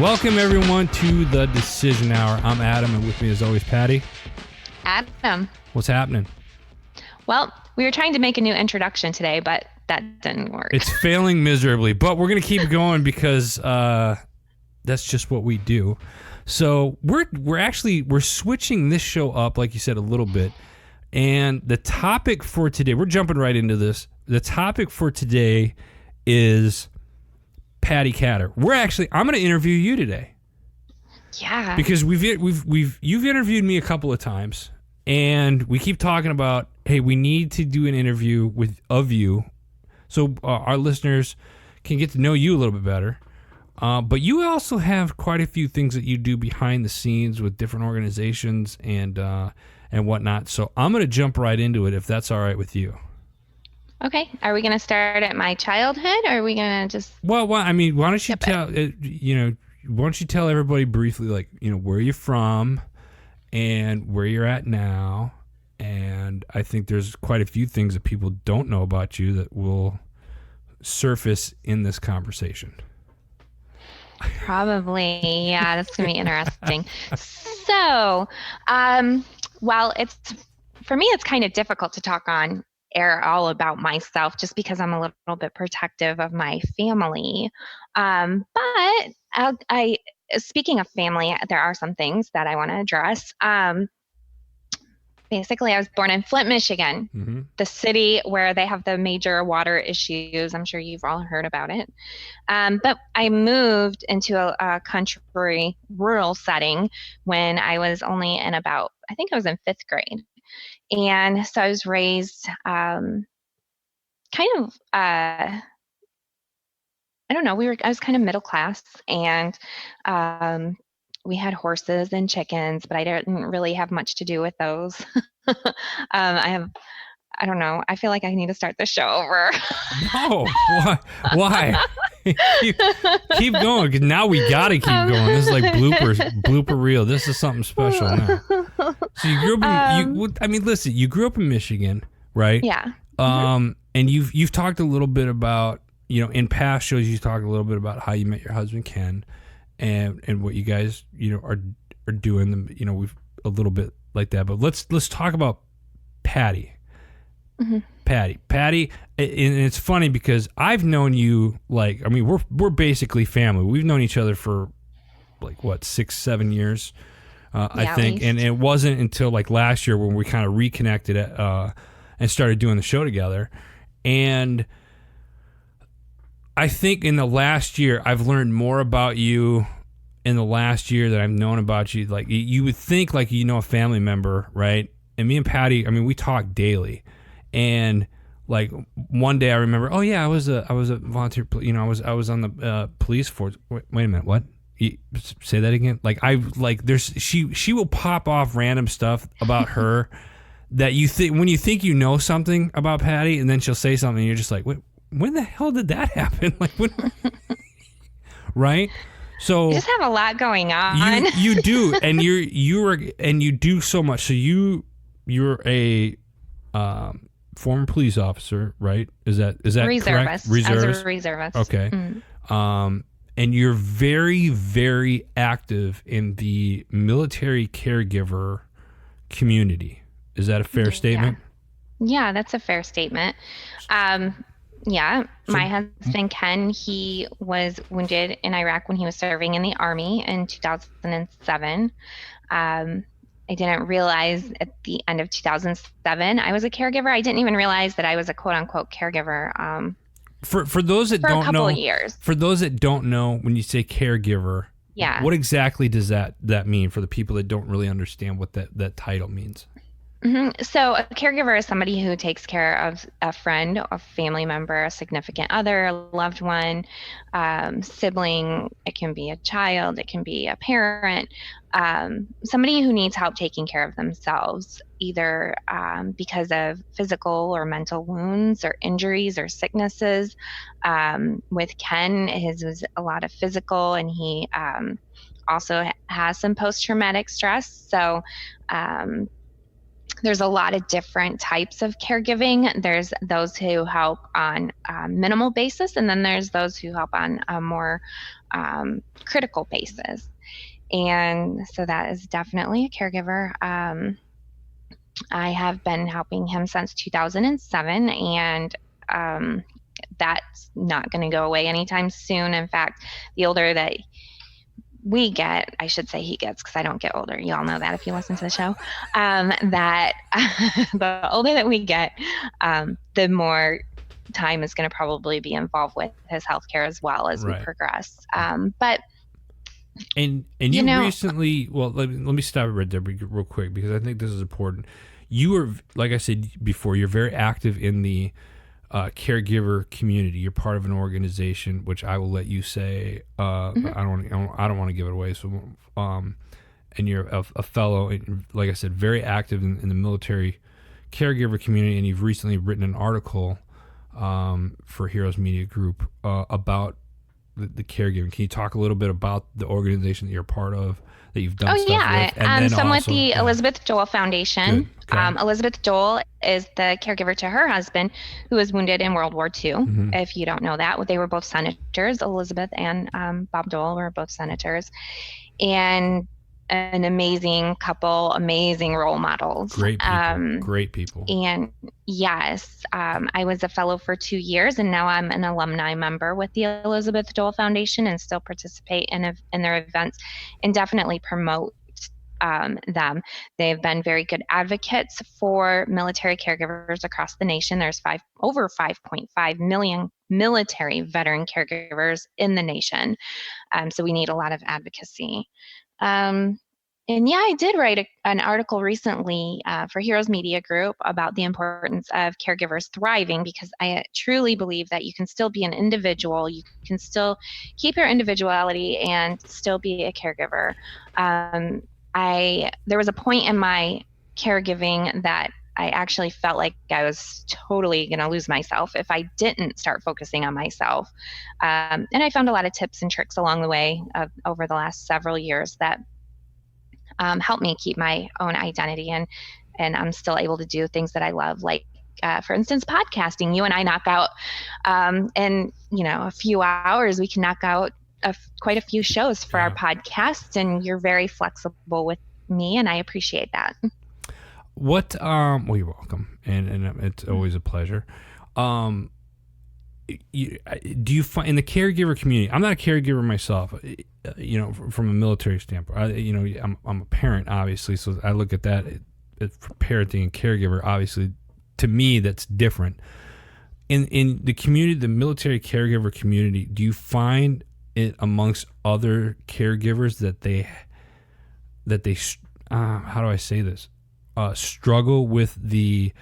Welcome, everyone, to the Decision Hour. I'm Adam, and with me, as always, Patti. Adam. What's happening? Well, we were trying to make a new introduction today, but that didn't work. It's failing miserably, but we're going to keep going because that's just what we do. So we're switching this show up, like you said, a little bit. And the topic for today, we're jumping right into this. The topic for today is Patti Katter. I'm going to interview you today. Yeah. Because you've interviewed me a couple of times, and we keep talking about, hey, we need to do an interview of you, so our listeners can get to know you a little bit better. But you also have quite a few things that you do behind the scenes with different organizations and whatnot. So I'm going to jump right into it if that's all right with you. Okay. Are we going to start at my childhood, or are we going to just? Well, I mean, why don't you tell everybody briefly, like, where you're from and where you're at now. And I think there's quite a few things that people don't know about you that will surface in this conversation. Probably. Yeah, that's going to be interesting. So, well, for me, it's kind of difficult to talk on air all about myself just because I'm a little bit protective of my family. But speaking of family, there are some things that I want to address. Basically, I was born in Flint, Michigan, mm-hmm. the city where they have the major water issues. I'm sure you've all heard about it. But I moved into a country rural setting when I was only I was in 5th grade. And so I was raised I was kind of middle class, and we had horses and chickens, but I didn't really have much to do with those. I don't know. I feel like I need to start the show over. No, why? Keep going, because now we got to keep going. This is like blooper reel. This is something special now. So you grew up you grew up in Michigan, right? Yeah. And you've talked a little bit about, in past shows, you talked a little bit about how you met your husband, Ken, and what you guys, are doing, we've a little bit like that, but let's talk about Patti. Mm-hmm. Patti, and it's funny because I've known you, we're basically family. We've known each other for 6-7 years, I think, and it wasn't until last year when we kind of reconnected and started doing the show together. And I think in the last year, I've learned more about you in the last year that I've known about you. Like, you would think a family member, right? And me and Patti, we talk daily. And one day I remember, oh yeah, I was a volunteer. I was on the police force. Wait a minute, what? Say that again. She will pop off random stuff about her that you think when you think something about Patti, and then she'll say something, and you're just like, wait, when the hell did that happen? Right? So you just have a lot going on. You do, and you do so much. So you're a former police officer, right? Is that reservist, correct? Reservist. As a reservist. Okay. Mm. And you're very, very active in the military caregiver community. Is that a fair statement? Yeah, that's a fair statement. Yeah, my husband, Ken, he was wounded in Iraq when he was serving in the Army in 2007. I didn't realize at the end of 2007 I was a caregiver. I didn't even realize that I was a quote-unquote caregiver for those that don't know. For a couple of years. For those that don't know, when you say caregiver, what exactly does that mean for the people that don't really understand what that title means? Mm-hmm. So a caregiver is somebody who takes care of a friend, a family member, a significant other, a loved one, sibling. It can be a child. It can be a parent. Somebody who needs help taking care of themselves, either because of physical or mental wounds or injuries or sicknesses. With Ken, his was a lot of physical, and he also has some post-traumatic stress. So there's a lot of different types of caregiving. There's those who help on a minimal basis, and then there's those who help on a more critical basis. And so that is definitely a caregiver. I have been helping him since 2007, and that's not going to go away anytime soon. In fact, the older that we get, I should say he gets, because I don't get older. You all know that if you listen to the show, that the older that we get, the more time is going to probably be involved with his healthcare as well as we progress. But and you recently, well, let me stop it right there real quick, because I think this is important. You were, like I said before, you're very active in the caregiver community. You're part of an organization, which I will let you say. I don't want to give it away. So, and you're a fellow, like I said, very active in the military caregiver community, and you've recently written an article for Heroes Media Group about the caregiving. Can you talk a little bit about the organization that you're part of, that you've done stuff with? And so I'm with the Elizabeth Joel Foundation. Okay. Elizabeth Joel is the caregiver to her husband, who was wounded in World War II. Mm-hmm. If you don't know that, they were both senators. Elizabeth and Bob Joel were both senators. And an amazing couple, amazing role models. Great people. Great people. And yes, I was a fellow for 2 years, and now I'm an alumni member with the Elizabeth Joel Foundation, and still participate in their events and definitely promote them. They've been very good advocates for military caregivers across the nation. There's over 5.5 million military veteran caregivers in the nation. So we need a lot of advocacy. And yeah, I did write an article recently for Heroes Media Group about the importance of caregivers thriving, because I truly believe that you can still be an individual, you can still keep your individuality and still be a caregiver. There was a point in my caregiving that I actually felt like I was totally going to lose myself if I didn't start focusing on myself. And I found a lot of tips and tricks along the way over the last several years that helped me keep my own identity, and I'm still able to do things that I love, like for instance, podcasting. You and I knock out in a few hours, we can knock out quite a few shows for our podcast, and you're very flexible with me, and I appreciate that. What well, you're welcome, and it's always a pleasure. Do you find in the caregiver community? I'm not a caregiver myself, from a military standpoint. I'm a parent, obviously, so I look at that for parenting and caregiver. Obviously, to me, that's different. In the community, the military caregiver community, do you find it amongst other caregivers that they how do I say this? Struggle with the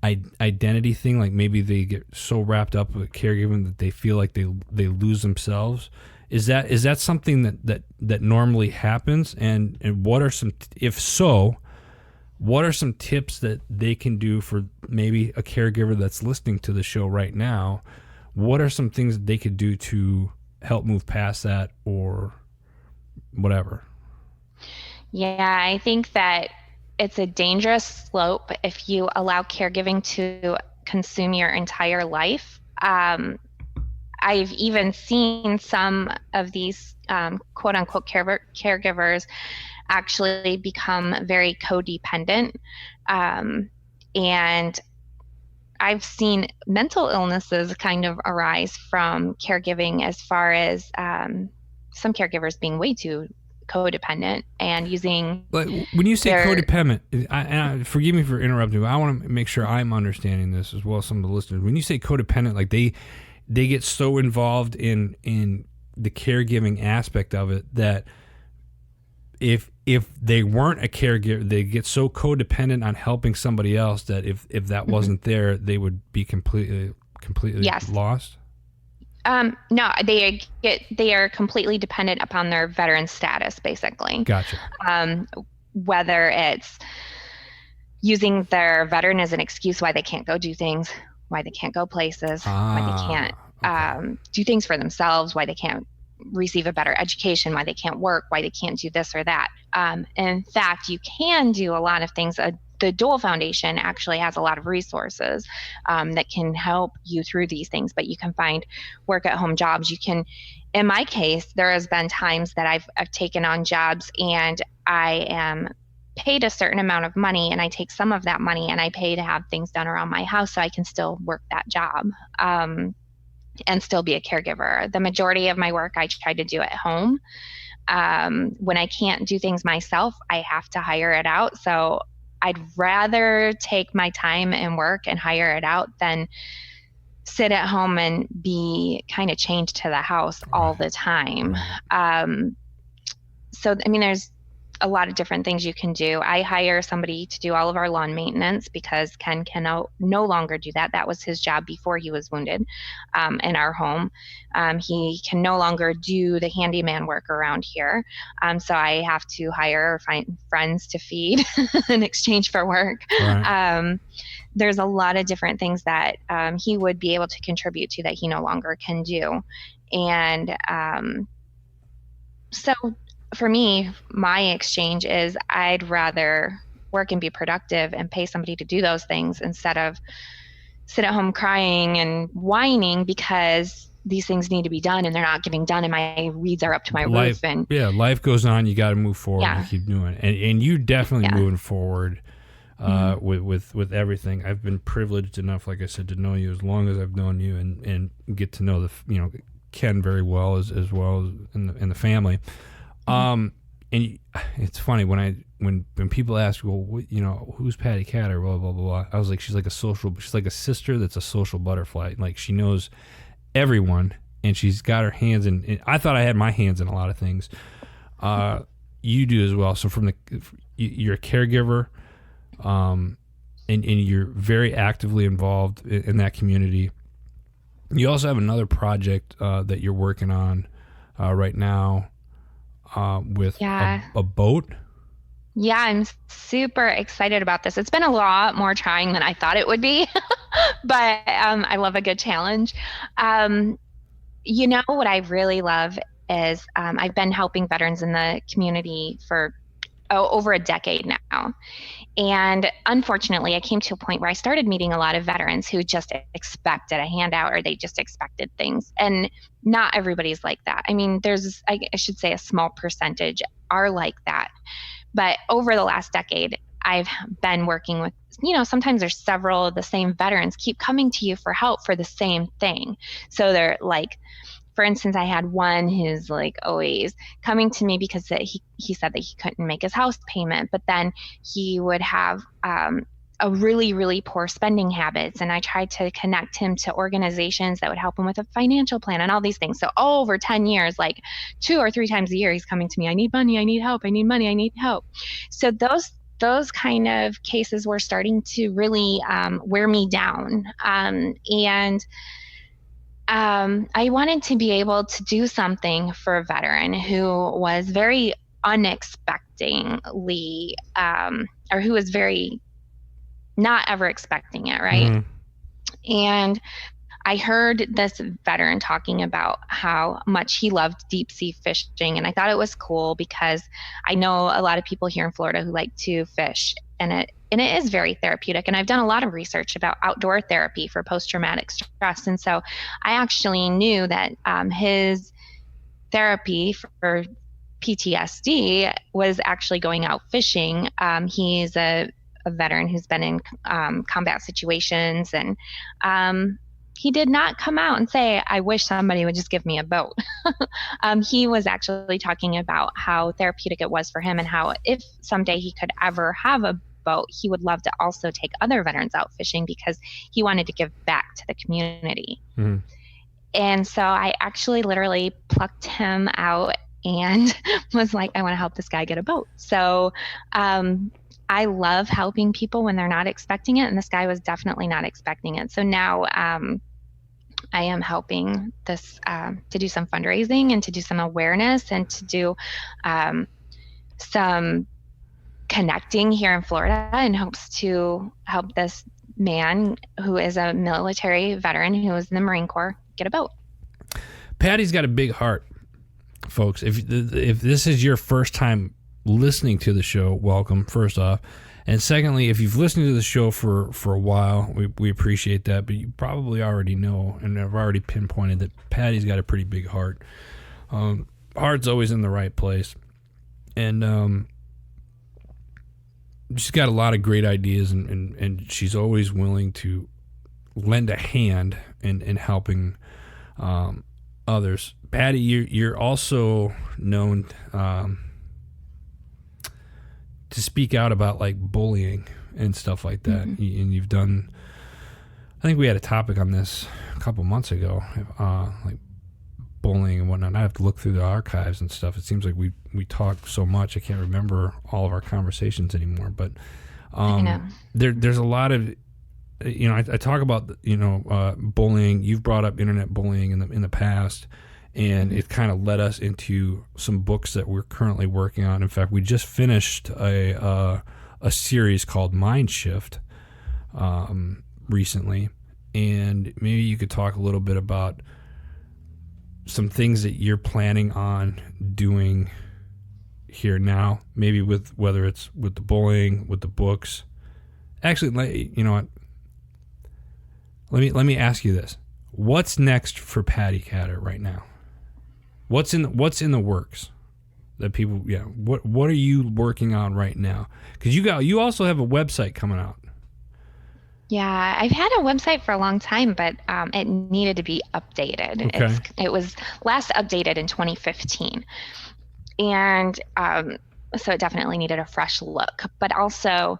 identity thing? Like maybe they get so wrapped up with caregiving that they feel like they lose themselves. Is that something that normally happens? And what are some, if so, what are some tips that they can do for maybe a caregiver that's listening to the show right now? What are some things that they could do to help move past that, or whatever? Yeah, I think that it's a dangerous slope if you allow caregiving to consume your entire life. I've even seen some of these quote unquote caregivers actually become very codependent. And I've seen mental illnesses kind of arise from caregiving, as far as some caregivers being way too codependent and using. Like when you say codependent, and forgive me for interrupting, but I want to make sure I'm understanding this as well as some of the listeners. When you say codependent, like they get so involved in the caregiving aspect of it that if they weren't a caregiver, they get so codependent on helping somebody else that if that wasn't there, they would be completely yes. lost. No, they are completely dependent upon their veteran status, basically. Gotcha. Whether it's using their veteran as an excuse why they can't go do things, why they can't go places, why they can't do things for themselves, why they can't receive a better education, why they can't work, why they can't do this or that. In fact, you can do a lot of things the Dole Foundation actually has a lot of resources that can help you through these things, but you can find work at home jobs. You can, in my case, there has been times that I've taken on jobs and I am paid a certain amount of money, and I take some of that money and I pay to have things done around my house so I can still work that job and still be a caregiver. The majority of my work I try to do at home. When I can't do things myself, I have to hire it out. So I'd rather take my time and work and hire it out than sit at home and be kind of chained to the house all the time. So, I mean, there's a lot of different things you can do. I hire somebody to do all of our lawn maintenance because Ken can no longer do that. That was his job before he was wounded in our home. He can no longer do the handyman work around here. So I have to hire or find friends to feed in exchange for work. Right. There's a lot of different things that he would be able to contribute to that he no longer can do. And so for me, my exchange is I'd rather work and be productive and pay somebody to do those things instead of sit at home crying and whining because these things need to be done and they're not getting done and my weeds are up to my roof. And life goes on. You got to move forward and keep doing it. And you definitely moving forward with everything. I've been privileged enough, like I said, to know you as long as I've known you and get to know Ken very well as well as in the family. And it's funny when people ask, well, who's Patti Katter, blah, blah, blah. I was like, she's like a sister that's a social butterfly. Like she knows everyone and she's got her hands in, I thought I had my hands in a lot of things. You do as well. So you're a caregiver, and you're very actively involved in that community. You also have another project, that you're working on, right now. With a boat? Yeah, I'm super excited about this. It's been a lot more trying than I thought it would be, but I love a good challenge. What I really love is I've been helping veterans in the community for over a decade now. And unfortunately, I came to a point where I started meeting a lot of veterans who just expected a handout or they just expected things. And not everybody's like that. I mean, I should say a small percentage are like that. But over the last decade, I've been working with, sometimes there's several of the same veterans keep coming to you for help for the same thing. So they're like, for instance, I had one who's like always coming to me because he said that he couldn't make his house payment, but then he would have a really, really poor spending habits. And I tried to connect him to organizations that would help him with a financial plan and all these things. So over 10 years, like 2 or 3 times a year, he's coming to me. I need money. I need help. I need money. I need help. So those kind of cases were starting to really wear me down. I wanted to be able to do something for a veteran who was very unexpectedly, or who was very not ever expecting it, right? Mm-hmm. And I heard this veteran talking about how much he loved deep sea fishing. And I thought it was cool because I know a lot of people here in Florida who like to fish, and it is very therapeutic. And I've done a lot of research about outdoor therapy for post-traumatic stress. And so I actually knew that his therapy for PTSD was actually going out fishing. He's a veteran who's been in combat situations, and he did not come out and say, I wish somebody would just give me a boat. He was actually talking about how therapeutic it was for him, and how if someday he could ever have a boat, he would love to also take other veterans out fishing because he wanted to give back to the community. Mm-hmm. And so I actually literally plucked him out and was like, I want to help this guy get a boat. So I love helping people when they're not expecting it. And this guy was definitely not expecting it. So now I am helping this to do some fundraising and to do some awareness and to do some connecting here in Florida, in hopes to help this man who is a military veteran who was in the Marine Corps get a boat. Patti's got a big heart, folks. If this is your first time listening to the show, welcome, first off. And secondly, if you've listened to the show for a while, we appreciate that. But you probably already know, and I've already pinpointed that Patty's got a pretty big heart. Heart's always in the right place. And she's got a lot of great ideas, and she's always willing to lend a hand in helping others. Patti, you're also known to speak out about like bullying and stuff like that. Mm-hmm. And you've done, I think we had a topic on this a couple months ago, like bullying and whatnot. I have to look through the archives and stuff. It seems like we talk so much I can't remember all of our conversations anymore. But I know. There's a lot of, I talk about bullying. You've brought up internet bullying in the past, and it kind of led us into some books that we're currently working on. In fact, we just finished a series called Mind Shift recently, and maybe you could talk a little bit about some things that you're planning on doing here now, maybe with whether it's with the bullying, with the books. Actually, you know what? Let me ask you this: what's next for Patti Katter right now? What's in the works that people? Yeah, what are you working on right now? Because you also have a website coming out. Yeah, I've had a website for a long time, but it needed to be updated. Okay. It was last updated in 2015, and so it definitely needed a fresh look. But also,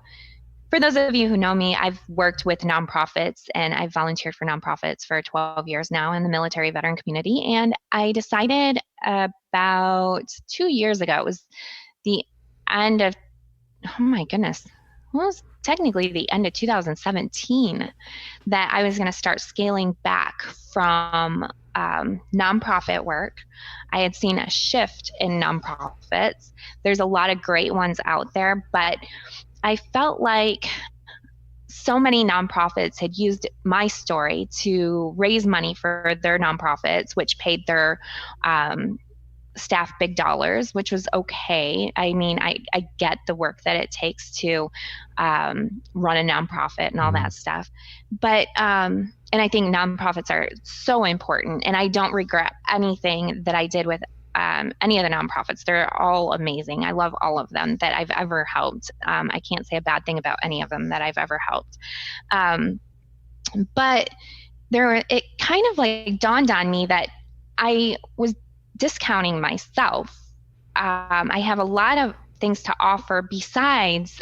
for those of you who know me, I've worked with nonprofits, and I've volunteered for nonprofits for 12 years now in the military veteran community. And I decided about 2 years ago, it was the end of, oh my goodness, well, it was technically the end of 2017, that I was going to start scaling back from nonprofit work. I had seen a shift in nonprofits. There's a lot of great ones out there, but I felt like so many nonprofits had used my story to raise money for their nonprofits, which paid their staff big dollars, which was okay. I mean, I get the work that it takes to run a nonprofit and all that stuff. But, and I think nonprofits are so important, and I don't regret anything that I did with any of the nonprofits. They're all amazing. I love all of them that I've ever helped. I can't say a bad thing about any of them that I've ever helped. But it kind of like dawned on me that I was discounting myself. I have a lot of things to offer besides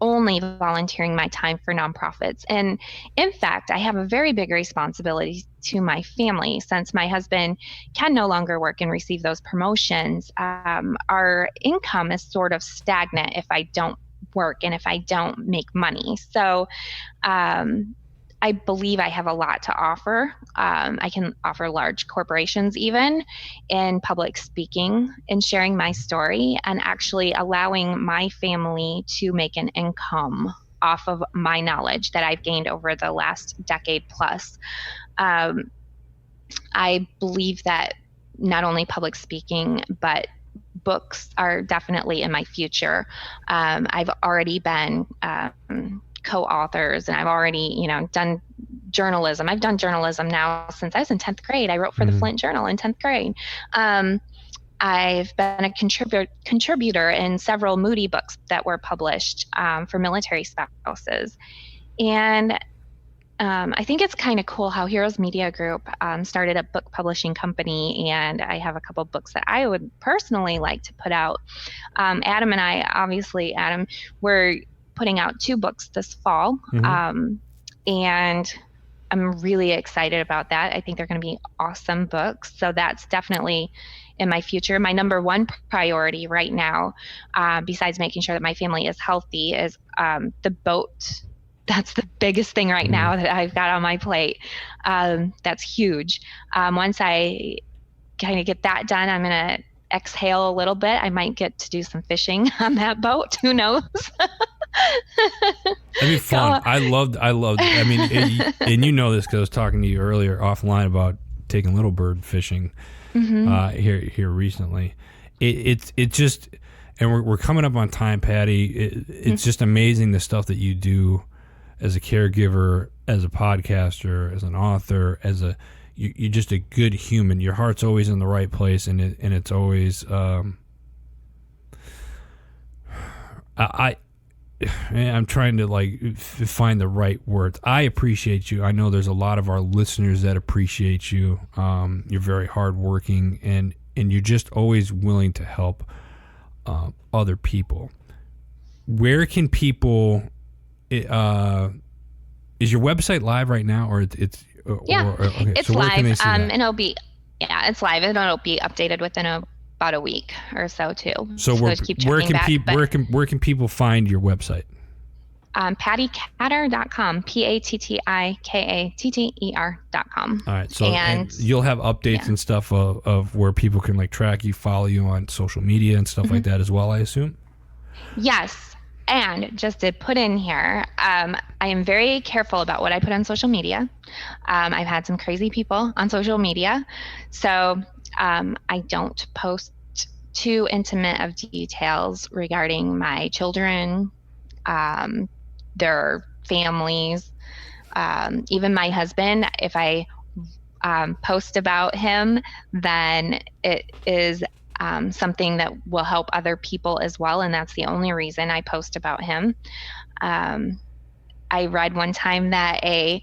only volunteering my time for nonprofits. And in fact, I have a very big responsibility to my family. Since my husband can no longer work and receive those promotions, our income is sort of stagnant if I don't work and if I don't make money. So I believe I have a lot to offer. I can offer large corporations even in public speaking and sharing my story, and actually allowing my family to make an income off of my knowledge that I've gained over the last decade plus. I believe that not only public speaking, but books are definitely in my future. I've already been co-authors, and I've already, done journalism. I've done journalism now since I was in 10th grade. I wrote for the Flint Journal in 10th grade. I've been a contributor in several Moody books that were published for military spouses. And I think it's kind of cool how Heroes Media Group started a book publishing company, and I have a couple books that I would personally like to put out. Adam and I, obviously, Adam, we're putting out 2 books this fall, and I'm really excited about that. I think they're going to be awesome books. So that's definitely in my future. My number one priority right now, besides making sure that my family is healthy, is the boat. That's the biggest thing right now that I've got on my plate. That's huge. Once I kind of get that done, I'm going to exhale a little bit. I might get to do some fishing on that boat. Who knows? That'd be fun. I loved. I mean, and you know this because I was talking to you earlier offline about taking little bird fishing here recently. It just, And we're coming up on time, Patti. It's just amazing the stuff that you do as a caregiver, as a podcaster, as an author, you're just a good human. Your heart's always in the right place, and it's always I'm trying to find the right words. I appreciate you. I know there's a lot of our listeners that appreciate you. You're very hardworking, and you're just always willing to help other people. Where can people? Is your website live right now, or it's? Okay. It's so live. And it'll be it's live, and it'll be updated within about a week or so too. So where can people find your website? PattiKatter.com, PattiKatter.com. All right, so and you'll have updates and stuff of where people can track you, follow you on social media and stuff like that as well, I assume? Yes, and just to put in here, I am very careful about what I put on social media. I've had some crazy people on social media, so I don't post too intimate of details regarding my children, their families, even my husband. If I post about him, then it is something that will help other people as well, and that's the only reason I post about him. I read one time that a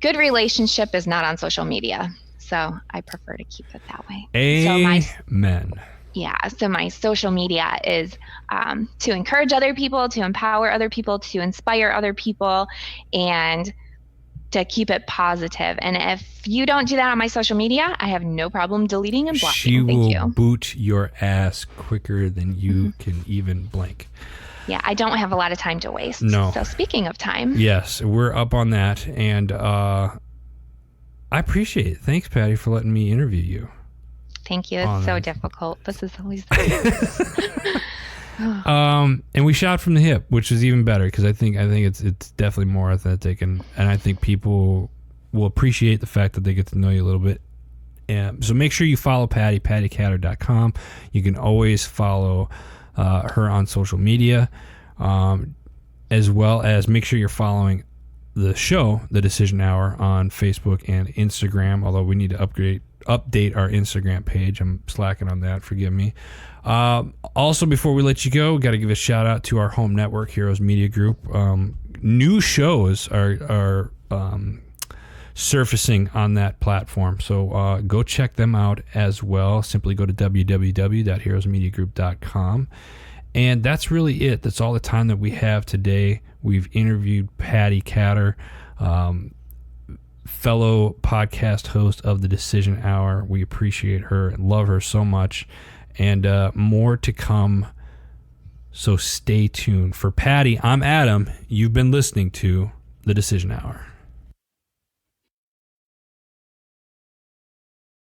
good relationship is not on social media, so I prefer to keep it that way. Amen. So my social media is to encourage other people, to empower other people, to inspire other people, and to keep it positive. And if you don't do that on my social media, I have no problem deleting and blocking. She will boot your ass quicker than you can even blink. Yeah, I don't have a lot of time to waste. No. So speaking of time. Yes, we're up on that. And I appreciate it. Thanks, Patti, for letting me interview you. Thank you. It's so difficult. This is always and we shot from the hip, which is even better because I think it's definitely more authentic, and I think people will appreciate the fact that they get to know you a little bit. So make sure you follow Patti, PattiKatter.com. You can always follow her on social media, as well as make sure you're following the show, The Decision Hour, on Facebook and Instagram, although we need to update our Instagram page. I'm slacking on that. Forgive me. Also, before we let you go, got to give a shout out to our home network, Heroes Media Group. New shows are surfacing on that platform, so go check them out as well. Simply go to www.heroesmediagroup.com. And that's really it. That's all the time that we have today. We've interviewed Patti Katter, fellow podcast host of The Decision Hour. We appreciate her and love her so much. And more to come, so stay tuned. For Patti, I'm Adam. You've been listening to The Decision Hour.